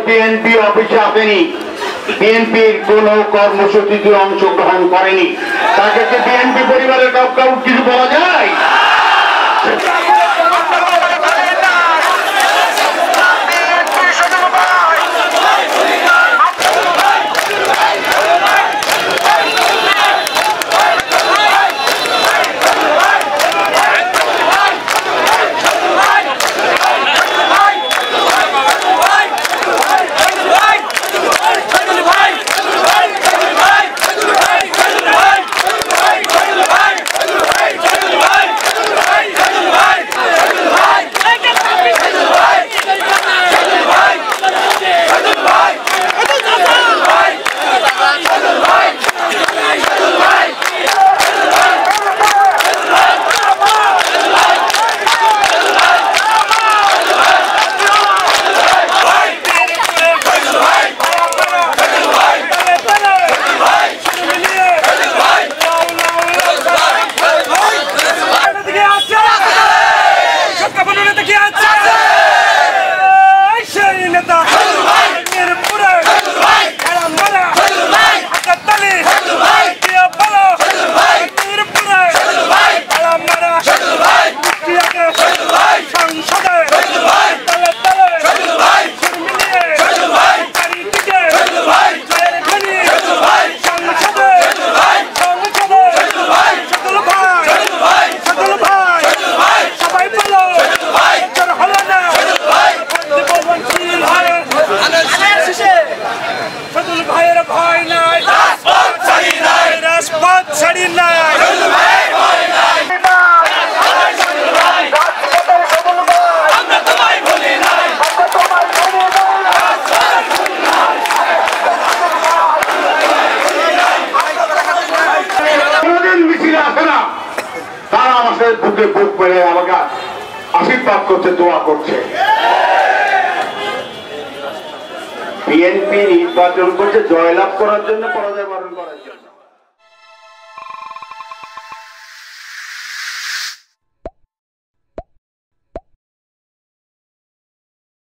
BNP অফিসে আসেনি, বিএনপির কোন কর্মসূচিতে অংশগ্রহণ করেনি, তাকে কি বিএনপি পরিবারের কাউকে কিছু বলা যায়? বুকে বুক পেলে আমাকে আশীর্বাদ করছে, দোয়া করছে। বিএনপি নির্বাচন করছে জয়লাভ করার জন্য, পরাজয় বরণ